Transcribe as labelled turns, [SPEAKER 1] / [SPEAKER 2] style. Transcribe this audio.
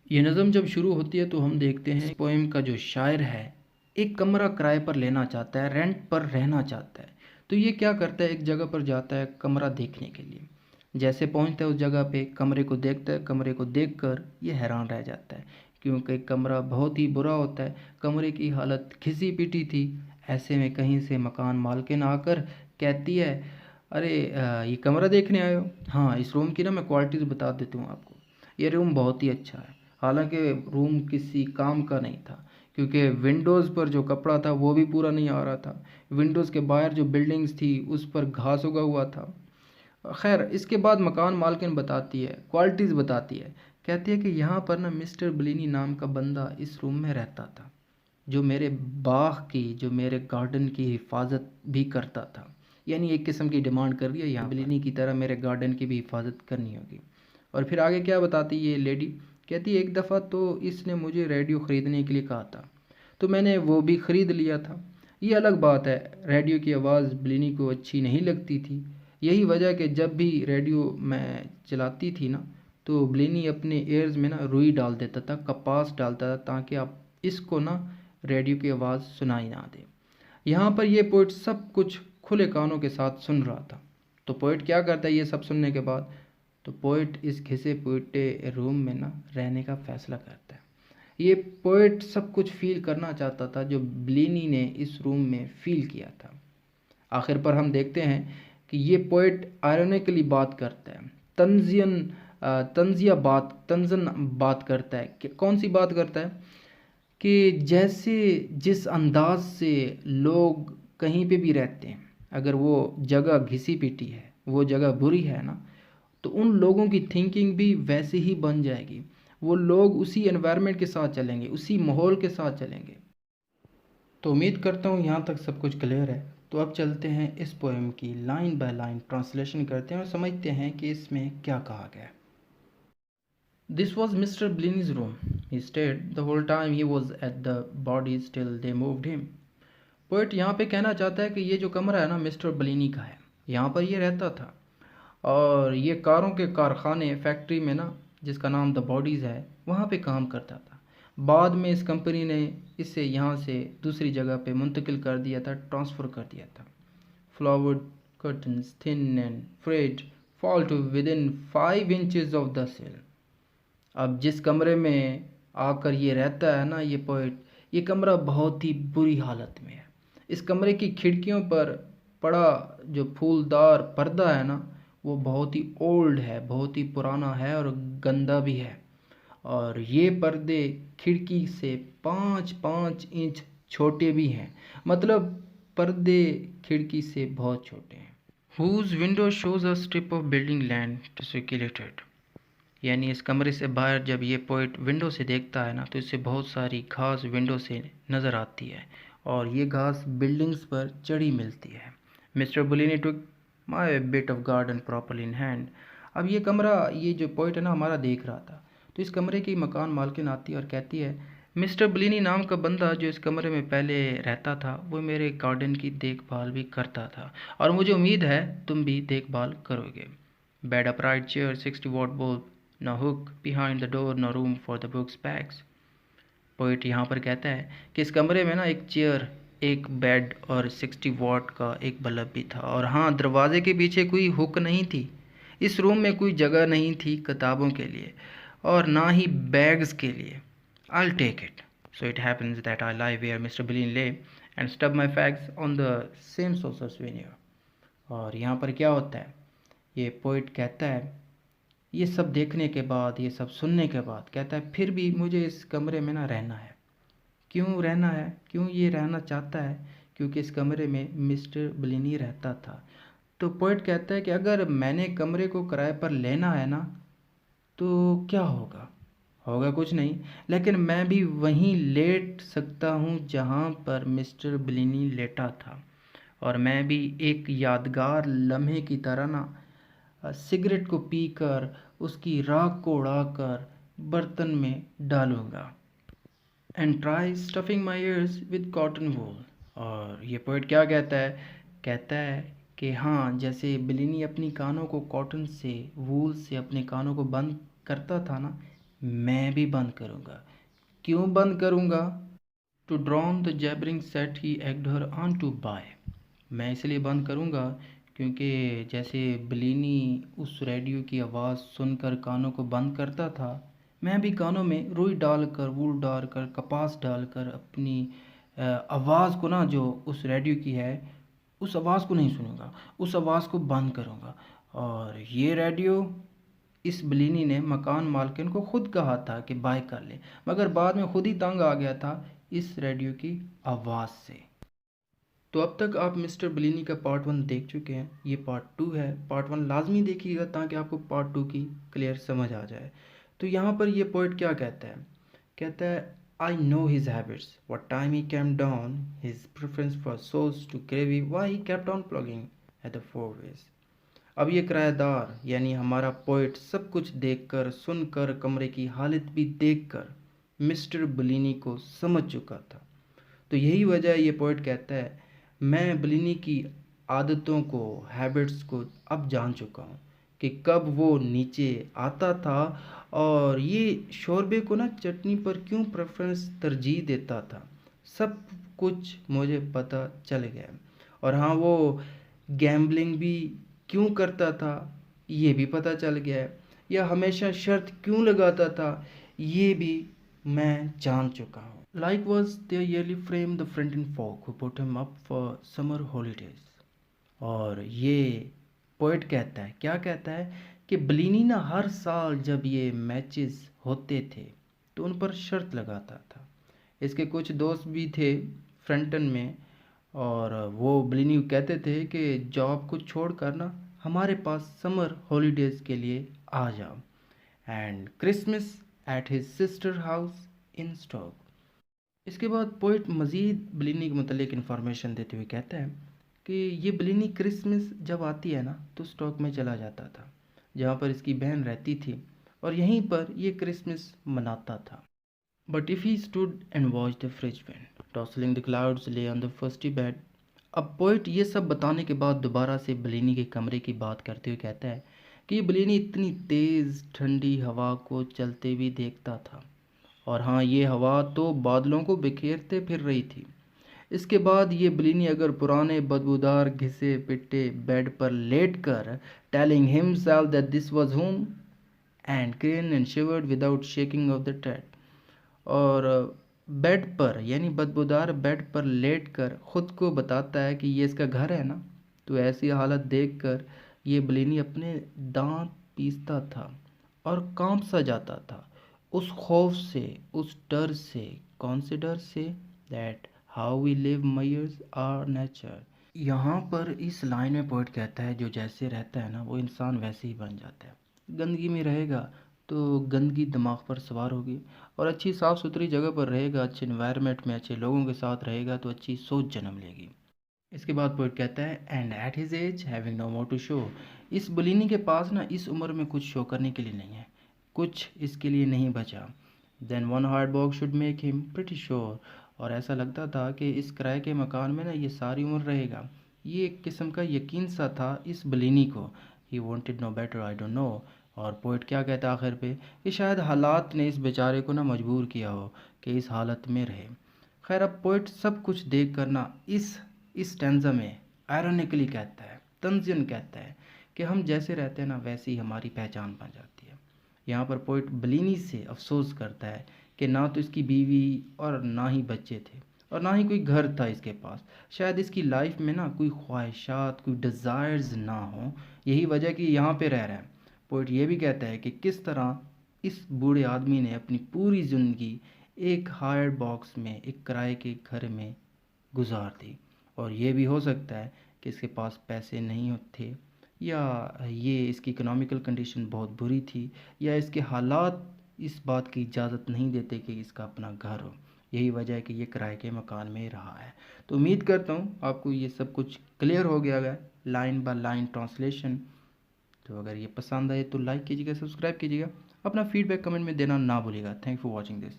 [SPEAKER 1] ये नज़म जब शुरू होती है तो हम देखते हैं पोएम का जो शायर है एक कमरा किराए पर लेना चाहता है, रेंट पर रहना चाहता है। तो ये क्या करता है, एक जगह पर जाता है कमरा देखने के लिए। जैसे पहुंचता है उस जगह पे, कमरे को देखता है, कमरे को देखकर ये हैरान रह जाता है क्योंकि कमरा बहुत ही बुरा होता है। कमरे की हालत घिसी पिटी थी। ऐसे में कहीं से मकान मालकिन आकर कहती है, अरे ये कमरा देखने आए हो? हाँ, इस रूम की ना मैं क्वालिटीज़ बता देती हूँ आपको। ये रूम बहुत ही अच्छा है। हालांकि रूम किसी काम का नहीं था क्योंकि विंडोज़ पर जो कपड़ा था वो भी पूरा नहीं आ रहा था। विंडोज़ के बाहर जो बिल्डिंग्स थी उस पर घास उगा हुआ था। खैर, इसके बाद मकान मालकिन बताती है, क्वालिटीज़ बताती है। कहती है कि यहाँ पर ना मिस्टर ब्लिनी नाम का बंदा इस रूम में रहता था, जो मेरे बाग की, जो मेरे गार्डन की हिफाजत भी करता था। यानी एक किस्म की डिमांड कर रही है, यहाँ ब्लिनी की तरह मेरे गार्डन की भी हिफाजत करनी होगी। और फिर आगे क्या बताती है ये लेडी, कहती है एक दफ़ा तो इसने मुझे रेडियो ख़रीदने के लिए कहा था, तो मैंने वो भी ख़रीद लिया था। ये अलग बात है, रेडियो की आवाज़ ब्लिनी को अच्छी नहीं लगती थी। यही वजह कि जब भी रेडियो मैं चलाती थी ना, तो ब्लिनी अपने एयर्स में ना रुई डाल देता था, कपास डालता था, ताकि आप इसको ना रेडियो की आवाज़ सुनाई ना दे। यहाँ पर ये पोइट सब कुछ खुले कानों के साथ सुन रहा था। तो पोइट क्या करता है ये सब सुनने के बाद? तो पोइट इस घिसे पिटे रूम में ना रहने का फ़ैसला करता है। ये पोइट सब कुछ फ़ील करना चाहता था जो ब्लिनी ने इस रूम में फ़ील किया था। आखिर पर हम देखते हैं कि ये पोइट आयरॉनिकली बात करता है, तंजन बात करता है। कि कौन सी बात करता है? कि जैसे जिस अंदाज से लोग कहीं पे भी रहते हैं, अगर वो जगह घिसी पिटी है, वो जगह बुरी है ना, तो उन लोगों की थिंकिंग भी वैसे ही बन जाएगी। वो लोग उसी एनवायरनमेंट के साथ चलेंगे, उसी माहौल के साथ चलेंगे। तो उम्मीद करता हूँ यहाँ तक सब कुछ क्लियर है। तो अब चलते हैं इस पोएम की लाइन बाय लाइन ट्रांसलेशन करते हैं और समझते हैं कि इसमें क्या कहा गया है। This was Mr. Blinny's room. He stayed the whole time he was at the bodies till they moved him. Poet यहाँ पे कहना चाहता है कि ये जो कमरा है ना मिस्टर ब्लिनी का है, यहाँ पर ये रहता था और ये कारों के कारखाने फैक्ट्री में ना, जिसका नाम द बॉडीज़ है, वहाँ पे काम करता था। बाद में इस कंपनी ने इसे यहाँ से दूसरी जगह पे मुंतकिल कर दिया था, ट्रांसफ़र कर दिया था। Flowered curtains thin and frayed fall to within 5 inches of the sill. अब जिस कमरे में आकर ये रहता है ना ये पोइट, ये कमरा बहुत ही बुरी हालत में है। इस कमरे की खिड़कियों पर पड़ा जो फूलदार पर्दा है ना, वो बहुत ही ओल्ड है, बहुत ही पुराना है और गंदा भी है। और ये पर्दे खिड़की से 5-5 इंच छोटे भी हैं। मतलब पर्दे खिड़की से बहुत छोटे हैं। Whose window shows a strip of building land to circulated. यानी इस कमरे से बाहर जब ये पोइट विंडो से देखता है ना, तो इससे बहुत सारी घास विंडो से नज़र आती है और ये घास बिल्डिंग्स पर चढ़ी मिलती है। Mister Bullini took my bit of garden proper in hand. अब ये कमरा, ये जो पोइट है ना हमारा देख रहा था, तो इस कमरे की मकान मालकिन आती है और कहती है, मिस्टर बुलिनी नाम का बंदा जो इस कमरे में पहले रहता था, वो मेरे गार्डन की देखभाल भी करता था और मुझे उम्मीद है तुम भी देखभाल करोगे। Bed upright chair 60 watt bulb, no hook behind the door, no room for the books bags। Poet यहाँ पर कहता है कि इस कमरे में ना एक चेयर, एक बेड और 60 वाट का एक बल्ब भी था, और हाँ, दरवाजे के पीछे कोई हुक नहीं थी। इस रूम में कोई जगह नहीं थी किताबों के लिए और ना ही बैग्स के लिए। I'll take it. So it happens that I lie where Mr. Billion lay and stub my fags on the same saucer's veneer। और यहाँ पर क्या होता है, ये पोइट कहता है, ये सब देखने के बाद, ये सब सुनने के बाद कहता है, फिर भी मुझे इस कमरे में ना रहना है। क्यों रहना है, क्यों ये रहना चाहता है? क्योंकि इस कमरे में मिस्टर ब्लिनी रहता था। तो पोइट कहता है कि अगर मैंने कमरे को किराए पर लेना है ना, तो क्या होगा? होगा कुछ नहीं, लेकिन मैं भी वहीं लेट सकता हूँ जहाँ पर मिस्टर ब्लिनी लेटा था, और मैं भी एक यादगार लम्हे की तरह ना सिगरेट को पीकर उसकी राख को उड़ाकर बर्तन में डालूंगा। And try stuffing my years with cotton wool. और ये पोइट क्या कहता है? कहता है कि हाँ, जैसे बिलिनी अपनी कानों को कॉटन से, वूल से अपने कानों को बंद करता था ना, मैं भी बंद करूँगा। क्यों बंद करूँगा? To drown the jabbering set he egged her on to buy. मैं इसलिए बंद करूँगा क्योंकि जैसे बिलीनी उस रेडियो की आवाज़ सुनकर कानों को बंद करता था, मैं भी कानों में रुई डालकर, वूल डालकर, कपास डालकर अपनी आवाज़ को ना, जो उस रेडियो की है, उस आवाज़ को नहीं सुनूंगा, उस आवाज़ को बंद करूँगा। और ये रेडियो, इस बिलीनी ने मकान मालकिन को खुद कहा था कि बाय कर ले, मगर बाद में खुद ही तंग आ गया था इस रेडियो की आवाज़ से। तो अब तक आप मिस्टर बिलीनी का पार्ट 1 देख चुके हैं, ये पार्ट 2 है। पार्ट 1 लाजमी देखिएगा ताकि आपको पार्ट 2 की क्लियर समझ आ जाए। तो यहाँ पर ये पोइट क्या कहता है? कहता है, I know his habits, what time he came down, his preference for sauce to gravy, why he kept on plugging at the four ways. अब ये किराएदार यानी हमारा पोइट सब कुछ देखकर, सुनकर, कमरे की हालत भी देखकर मिस्टर बिलीनी को समझ चुका था। तो यही वजह है, ये पोइट कहता है, मैं बिलीनी की आदतों को, हैबिट्स को अब जान चुका हूँ कि कब वो नीचे आता था और ये शोरबे को ना चटनी पर क्यों प्रेफरेंस तरजीह देता था। सब कुछ मुझे पता चल गया। और हाँ, वो गैम्बलिंग भी क्यों करता था ये भी पता चल गया है, या हमेशा शर्त क्यों लगाता था ये भी मैं जान चुका हूँ। Like was their yearly frame the friend and folk who put him up for summer holidays। और ये पोइट कहता है, क्या कहता है कि बिलीनी ना हर साल जब ये मैचेस होते थे तो उन पर शर्त लगाता था। इसके कुछ दोस्त भी थे फ्रंटन में, और वो बिलीनी कहते थे कि जॉब को छोड़कर ना हमारे पास समर हॉलीडेज़ के लिए आ जाओ। And Christmas at his sister house in stock. इसके बाद पोइट मज़ीद ब्लिनी के मतलब इन्फॉर्मेशन देते हुए कहता है कि ये ब्लिनी क्रिसमस जब आती है ना तो स्टॉक में चला जाता था जहाँ पर इसकी बहन रहती थी, और यहीं पर ये क्रिसमस मनाता था। But if he stood and watch the fridge wind tousling the clouds lay on the frosty bed. अब पोइट ये सब बताने के बाद दोबारा से ब्लिनी के कमरे की बात करते हुए कहता है कि ये ब्लिनी इतनी तेज़ ठंडी हवा को चलते भी देखता था, और हाँ, ये हवा तो बादलों को बिखेरते फिर रही थी। इसके बाद ये ब्लिनी अगर पुराने बदबूदार घिसे पिटे बेड पर लेट कर telling himself that this was home and crane and शिवर्ड without shaking of the Ted. और बेड पर यानी बदबूदार बेड पर लेट कर ख़ुद को बताता है कि ये इसका घर है ना, तो ऐसी हालत देखकर ये ब्लिनी अपने दांत पीसता था और कांप सा जाता था उस खौफ से, उस डर से। कौन से डर से? That how we live measures our nature. यहाँ पर इस लाइन में पोइट कहता है, जो जैसे रहता है ना वो इंसान वैसे ही बन जाता है। गंदगी में रहेगा तो गंदगी दिमाग पर सवार होगी, और अच्छी साफ़ सुथरी जगह पर रहेगा, अच्छे इन्वायरमेंट में अच्छे लोगों के साथ रहेगा तो अच्छी सोच जन्म लेगी। इसके बाद पोइट कहता है, and at his age having no more to show. इस बुलिनी के पास ना इस उम्र में कुछ शो करने के लिए नहीं है, कुछ इसके लिए नहीं बचा। Then one hired box should make him pretty sure. और ऐसा लगता था कि इस किराए के मकान में ना ये सारी उम्र रहेगा। ये एक किस्म का यकीन सा था इस बुलिनी को। He wanted no better, I don't know. और पोइट क्या कहता है आखिर पे, कि शायद हालात ने इस बेचारे को ना मजबूर किया हो कि इस हालत में रहे। खैर, अब पोइट सब कुछ देख कर ना इस स्टैंजा में आयरनिकली कहता है, तंजियन कहता है कि हम जैसे रहते हैं ना वैसी ही हमारी पहचान बन जाती है। यहाँ पर पोइट ब्लिनी से अफसोस करता है कि ना तो इसकी बीवी और ना ही बच्चे थे, और ना ही कोई घर था इसके पास। शायद इसकी लाइफ में ना कोई ख्वाहिशात, कोई डिज़ायर्स ना हो, यही वजह कि यहाँ पे रह रहा है। पोइट ये भी कहता है कि किस तरह इस बूढ़े आदमी ने अपनी पूरी ज़िंदगी एक हायर्ड बॉक्स में, एक किराए के घर में गुजार दी। और ये भी हो सकता है कि इसके पास पैसे नहीं थे, या ये इसकी इकोनॉमिकल कंडीशन बहुत बुरी थी, या इसके हालात इस बात की इजाज़त नहीं देते कि इसका अपना घर हो। यही वजह है कि ये किराए के मकान में रहा है। तो उम्मीद करता हूँ आपको ये सब कुछ क्लियर हो गया है, लाइन बाय लाइन ट्रांसलेशन। तो अगर ये पसंद आए तो लाइक कीजिएगा, सब्सक्राइब कीजिएगा, अपना फीडबैक कमेंट में देना ना भूलिएगा। Thank for watching this.